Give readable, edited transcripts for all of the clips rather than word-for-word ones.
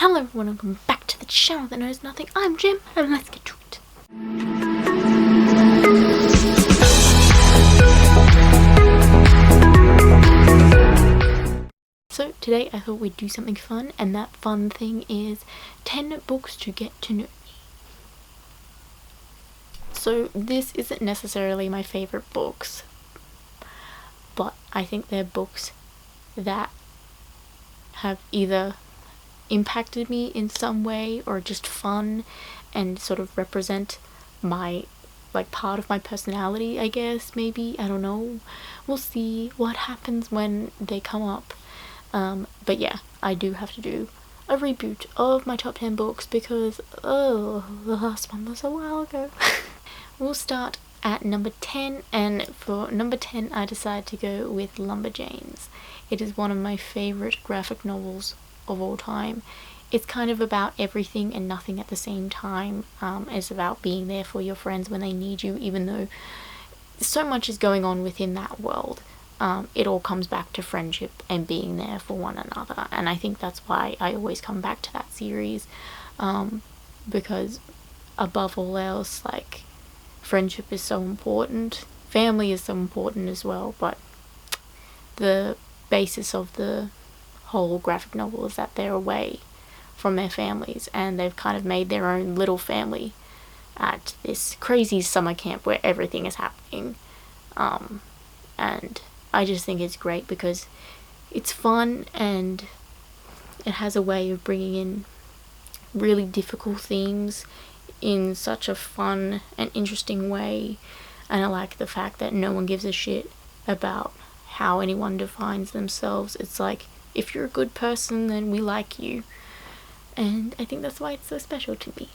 Hello everyone, welcome back to the channel that knows nothing. I'm Jim, and let's get to it. So today I thought we'd do something fun, and that fun thing is 10 books to get to know me. So this isn't necessarily my favourite books, but I think they're books that have either impacted me in some way or just fun and sort of represent my part of my personality, I guess. Maybe, I don't know, we'll see what happens when they come up. But yeah, I do have to do a reboot of my top 10 books because the last one was a while ago. We'll start at number 10, and for number 10 I decided to go with Lumberjanes. It is one of my favourite graphic novels of all time. It's kind of about everything and nothing at the same time. It's about being there for your friends when they need you, even though so much is going on within that world. It all comes back to friendship and being there for one another, and I think that's why I always come back to that series, because above all else, friendship is so important, family is so important as well, but the basis of the whole graphic novel is that they're away from their families and they've kind of made their own little family at this crazy summer camp where everything is happening. And I just think it's great because it's fun and it has a way of bringing in really difficult themes in such a fun and interesting way, and I like the fact that no one gives a shit about how anyone defines themselves. It's like, if you're a good person, then we like you, and I think that's why it's so special to me.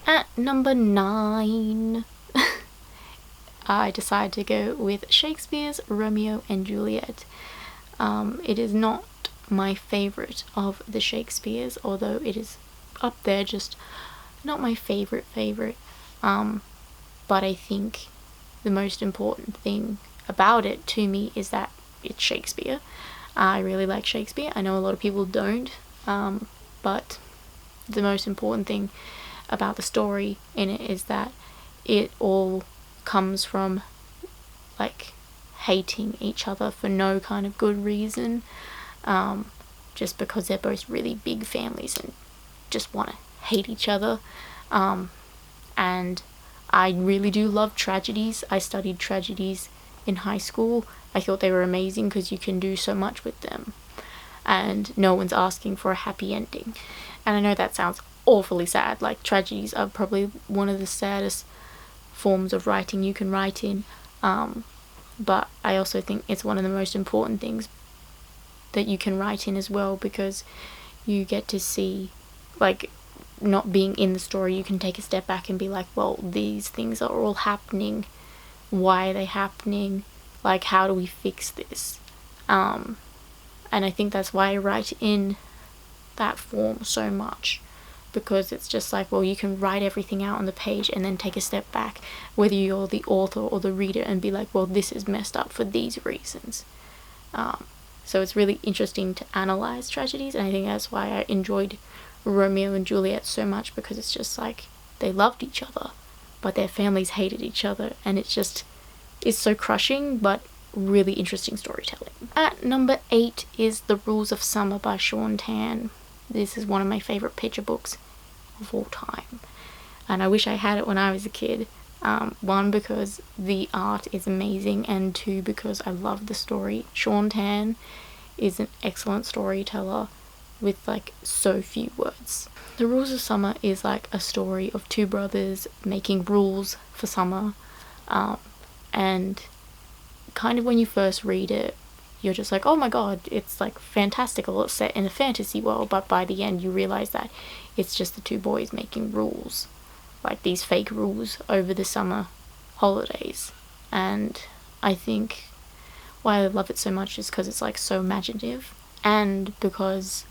At number 9 I decided to go with Shakespeare's Romeo and Juliet. It is not my favourite of the Shakespeares, although it is up there, just not my favourite, but I think the most important thing about it to me is that it's Shakespeare. I really like Shakespeare. I know a lot of people don't, but the most important thing about the story in it is that it all comes from hating each other for no kind of good reason, just because they're both really big families and just want to hate each other. And I really do love tragedies. I studied tragedies in high school. I thought they were amazing because you can do so much with them and no one's asking for a happy ending. And I know that sounds awfully sad. Tragedies are probably one of the saddest forms of writing you can write in, but I also think it's one of the most important things that you can write in as well, because you get to see, not being in the story, you can take a step back and be like, well, these things are all happening. Why are they happening? How do we fix this? And I think that's why I write in that form so much, because it's just well, you can write everything out on the page and then take a step back, whether you're the author or the reader, and be like, well, this is messed up for these reasons. So it's really interesting to analyze tragedies, and I think that's why I enjoyed Romeo and Juliet so much, because it's just they loved each other but their families hated each other, and it's so crushing but really interesting storytelling. At number 8 is The Rules of Summer by Shaun Tan. This is one of my favourite picture books of all time, and I wish I had it when I was a kid. One, because the art is amazing, and 2, because I love the story. Shaun Tan is an excellent storyteller with so few words. The Rules of Summer is a story of 2 brothers making rules for summer, and kind of when you first read it, you're just oh my god, it's fantastical, it's set in a fantasy world, but by the end you realize that it's just the 2 boys making rules, these fake rules over the summer holidays. And I think why I love it so much is because it's so imaginative, and because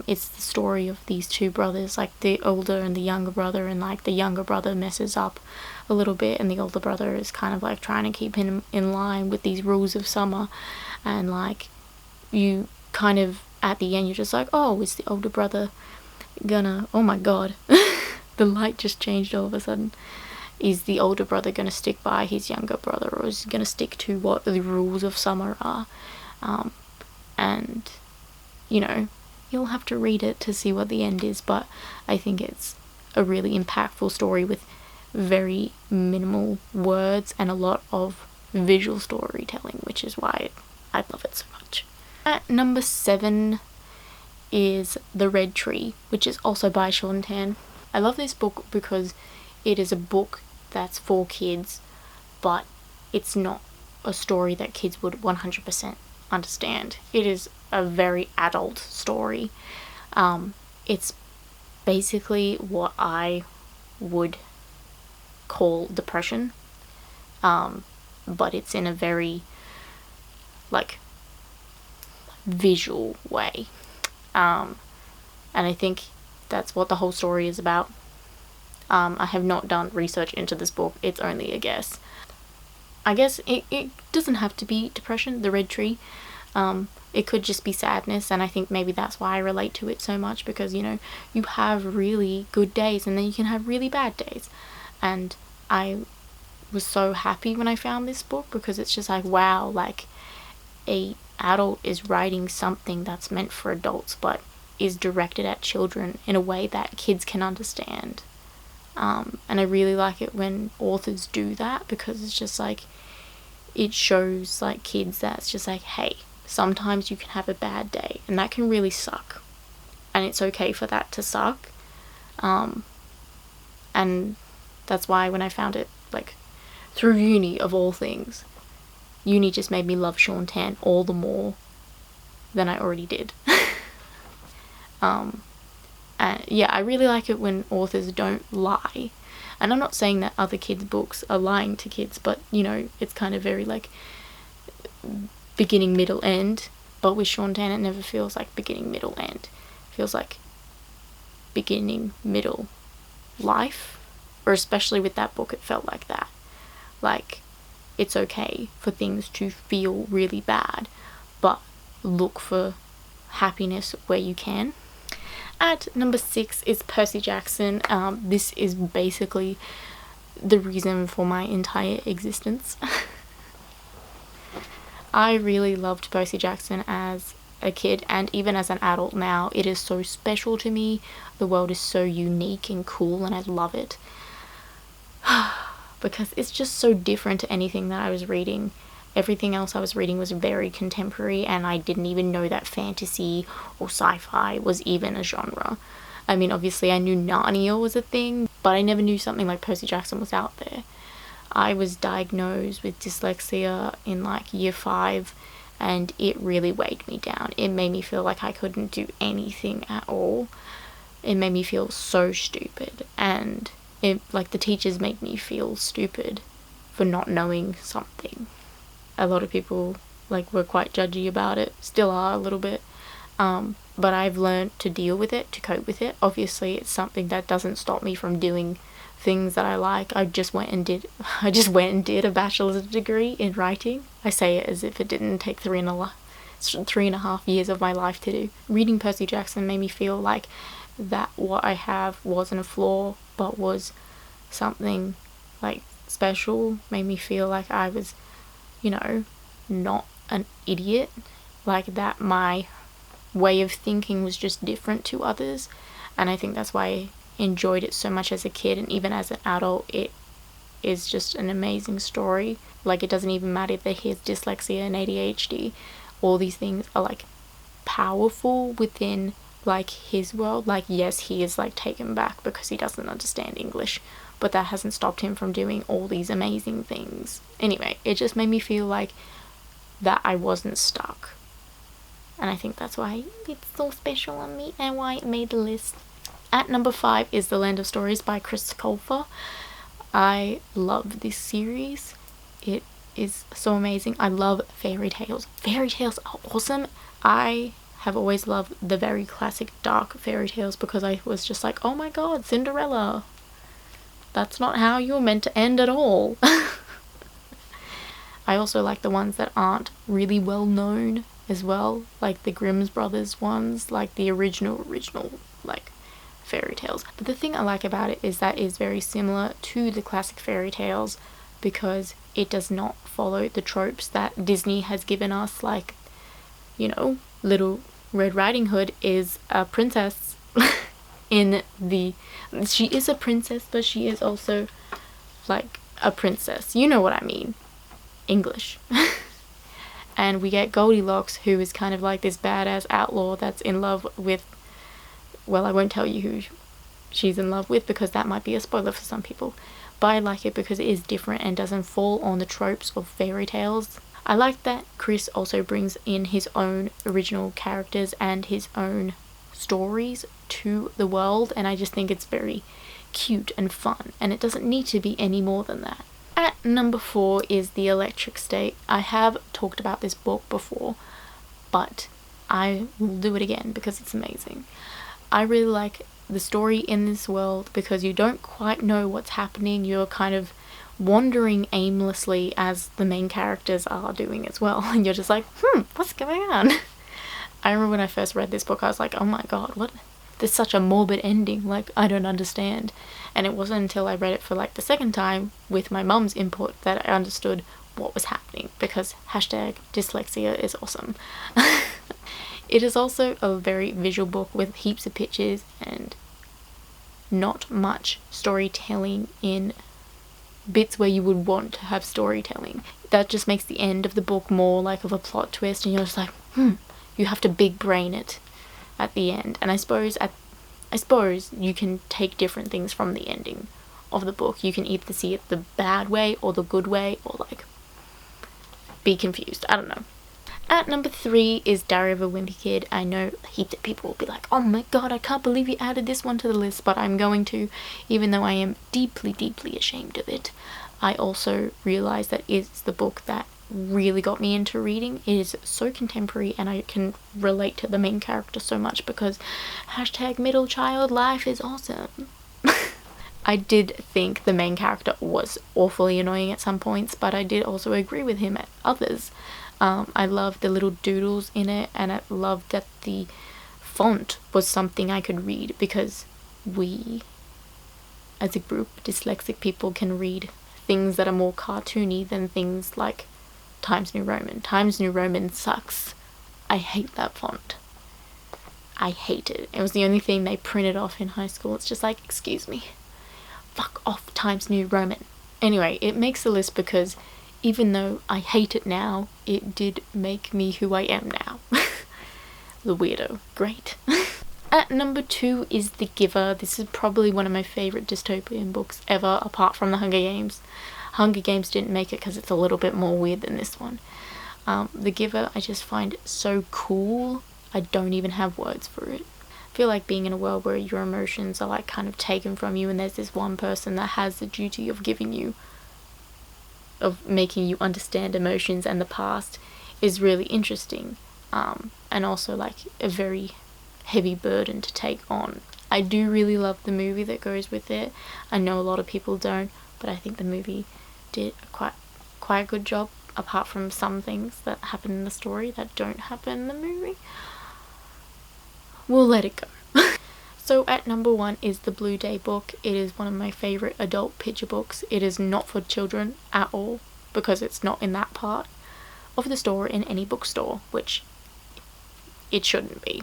it's the story of these 2 brothers, the older and the younger brother, and the younger brother messes up a little bit, and the older brother is kind of trying to keep him in line with these rules of summer, and you kind of, at the end, you're just oh, is the older brother gonna, oh my god, the light just changed all of a sudden. Is the older brother gonna stick by his younger brother, or is he gonna stick to what the rules of summer are? And, you know, you'll have to read it to see what the end is, but I think it's a really impactful story with very minimal words and a lot of visual storytelling, which is why I love it so much. At number 7 is The Red Tree, which is also by Sean Tan. I love this book because it is a book that's for kids, but it's not a story that kids would 100% understand. It is a very adult story. It's basically what I would call depression, but it's in a very like visual way, and I think that's what the whole story is about. I have not done research into this book, it's only a guess. I guess it doesn't have to be depression, The Red Tree. It could just be sadness, and I think maybe that's why I relate to it so much, because, you know, you have really good days and then you can have really bad days. And I was so happy when I found this book, because it's just like, wow, like a adult is writing something that's meant for adults but is directed at children in a way that kids can understand. And I really like it when authors do that, because it's just like, it shows like kids that it's just like, hey, sometimes you can have a bad day and that can really suck, and it's okay for that to suck. And that's why when I found it, like, through uni of all things, uni just made me love Sean Tan all the more than I already did. And yeah, I really like it when authors don't lie. And I'm not saying that other kids' books are lying to kids, but, you know, it's kind of very like beginning, middle, end. But with Sean Tan, it never feels like beginning, middle, end. It feels like beginning, middle, life. Or especially with that book, it felt like that. Like, it's okay for things to feel really bad, but look for happiness where you can. At number 6 is Percy Jackson. This is basically the reason for my entire existence. I really loved Percy Jackson as a kid, and even as an adult now. It is so special to me. The world is so unique and cool, and I love it. Because it's just so different to anything that I was reading. Everything else I was reading was very contemporary, and I didn't even know that fantasy or sci-fi was even a genre. I mean, obviously I knew Narnia was a thing, but I never knew something like Percy Jackson was out there. I was diagnosed with dyslexia in like year 5, and it really weighed me down. It made me feel like I couldn't do anything at all. It made me feel so stupid, and like the teachers made me feel stupid for not knowing something. A lot of people like were quite judgy about it, still are a little bit, but I've learned to deal with it, to cope with it. Obviously it's something that doesn't stop me from doing things that I like. I just went and did a bachelor's degree in writing. I say it as if it didn't take 3.5 years of my life to do. Reading Percy Jackson made me feel like that what I have wasn't a flaw, but was something like special. Made me feel like I was, you know, not an idiot, like that my way of thinking was just different to others. And I think that's why I enjoyed it so much as a kid, and even as an adult it is just an amazing story. Like, it doesn't even matter that he has dyslexia and ADHD. All these things are like powerful within like his world. Like, yes, he is like taken back because he doesn't understand English, but that hasn't stopped him from doing all these amazing things. Anyway, it just made me feel like that I wasn't stuck, and I think that's why it's so special on me and why it made the list. At number 5 is The Land of Stories by Chris Colfer. I love this series. It is so amazing. I love fairy tales. Fairy tales are awesome. I have always loved the very classic dark fairy tales because I was just like, oh my god, Cinderella. That's not how you're meant to end at all. I also like the ones that aren't really well known as well, like the Grimm's Brothers ones, like the original, like fairy tales. But the thing I like about it is that it's very similar to the classic fairy tales because it does not follow the tropes that Disney has given us, like, you know, Little Red Riding Hood is a princess she is a princess, but she is also like a princess. You know what I mean. English. And we get Goldilocks, who is kind of like this badass outlaw that's in love with, well, I won't tell you who she's in love with because that might be a spoiler for some people. But I like it because it is different and doesn't fall on the tropes of fairy tales. I like that Chris also brings in his own original characters and his own stories to the world, and I just think it's very cute and fun, and it doesn't need to be any more than that. At number 4 is The Electric State. I have talked about this book before, but I will do it again because it's amazing. I really like the story in this world because you don't quite know what's happening. You're kind of wandering aimlessly as the main characters are doing as well, and you're just like, what's going on? I remember when I first read this book, I was like, oh my god, what? There's such a morbid ending, like, I don't understand. And it wasn't until I read it for like the second time with my mum's input that I understood what was happening, because #dyslexia is awesome. It is also a very visual book with heaps of pictures and not much storytelling in bits where you would want to have storytelling. That just makes the end of the book more like of a plot twist, and you're just like, you have to big brain it at the end. And I suppose you can take different things from the ending of the book. You can either see it the bad way or the good way, or like be confused. I don't know. At number 3 is Diary of a Wimpy Kid. I know heaps of people will be like, oh my god, I can't believe you added this one to the list, but I'm going to, even though I am deeply, deeply ashamed of it. I also realised that it's the book that really got me into reading. It is so contemporary, and I can relate to the main character so much because #middle child life is awesome. I did think the main character was awfully annoying at some points, but I did also agree with him at others. I loved the little doodles in it, and I loved that the font was something I could read, because we, as a group, dyslexic people, can read things that are more cartoony than things like Times New Roman. Times New Roman sucks. I hate that font. I hate it. It was the only thing they printed off in high school. It's just like, excuse me. Fuck off, Times New Roman. Anyway, it makes the list because even though I hate it now, it did make me who I am now. The weirdo. Great. At number 2 is The Giver. This is probably one of my favourite dystopian books ever, apart from The Hunger Games. Hunger Games didn't make it because it's a little bit more weird than this one. The Giver, I just find so cool. I don't even have words for it. I feel like being in a world where your emotions are like kind of taken from you, and there's this one person that has the duty of making you understand emotions and the past is really interesting. And also like a very heavy burden to take on. I do really love the movie that goes with it. I know a lot of people don't, but I think the movie did quite a good job, apart from some things that happen in the story that don't happen in the movie. We'll let it go. So at number 1 is The Blue Day book. It is one of my favourite adult picture books. It is not for children at all, because it's not in that part of the store in any bookstore, which it shouldn't be,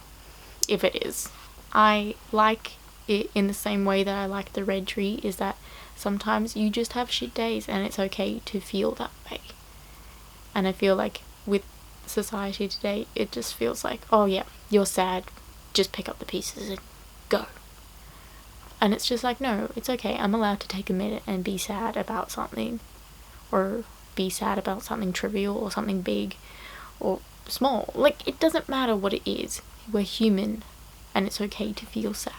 if it is. I like it in the same way that I like The Red Tree, is that sometimes you just have shit days and it's okay to feel that way. And I feel like with society today, it just feels like, oh yeah, you're sad, just pick up the pieces and go. And it's just like, no, it's okay, I'm allowed to take a minute and be sad about something, or be sad about something trivial or something big or small. Like, it doesn't matter what it is, we're human and it's okay to feel sad.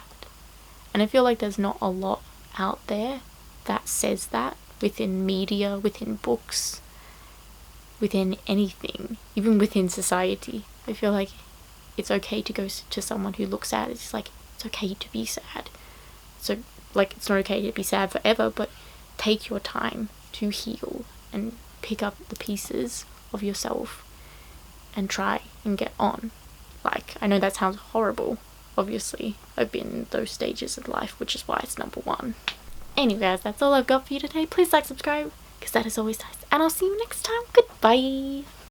And I feel like there's not a lot out there that says that, within media, within books, within anything, even within society. I feel like it's okay to go to someone who looks sad. It's like, it's okay to be sad. So, like, it's not okay to be sad forever, but take your time to heal and pick up the pieces of yourself and try and get on. Like, I know that sounds horrible, obviously I've been in those stages of life, which is why it's number one. Anyway guys, that's all I've got for you today. Please like, subscribe, because that is always nice, and I'll see you next time. Goodbye.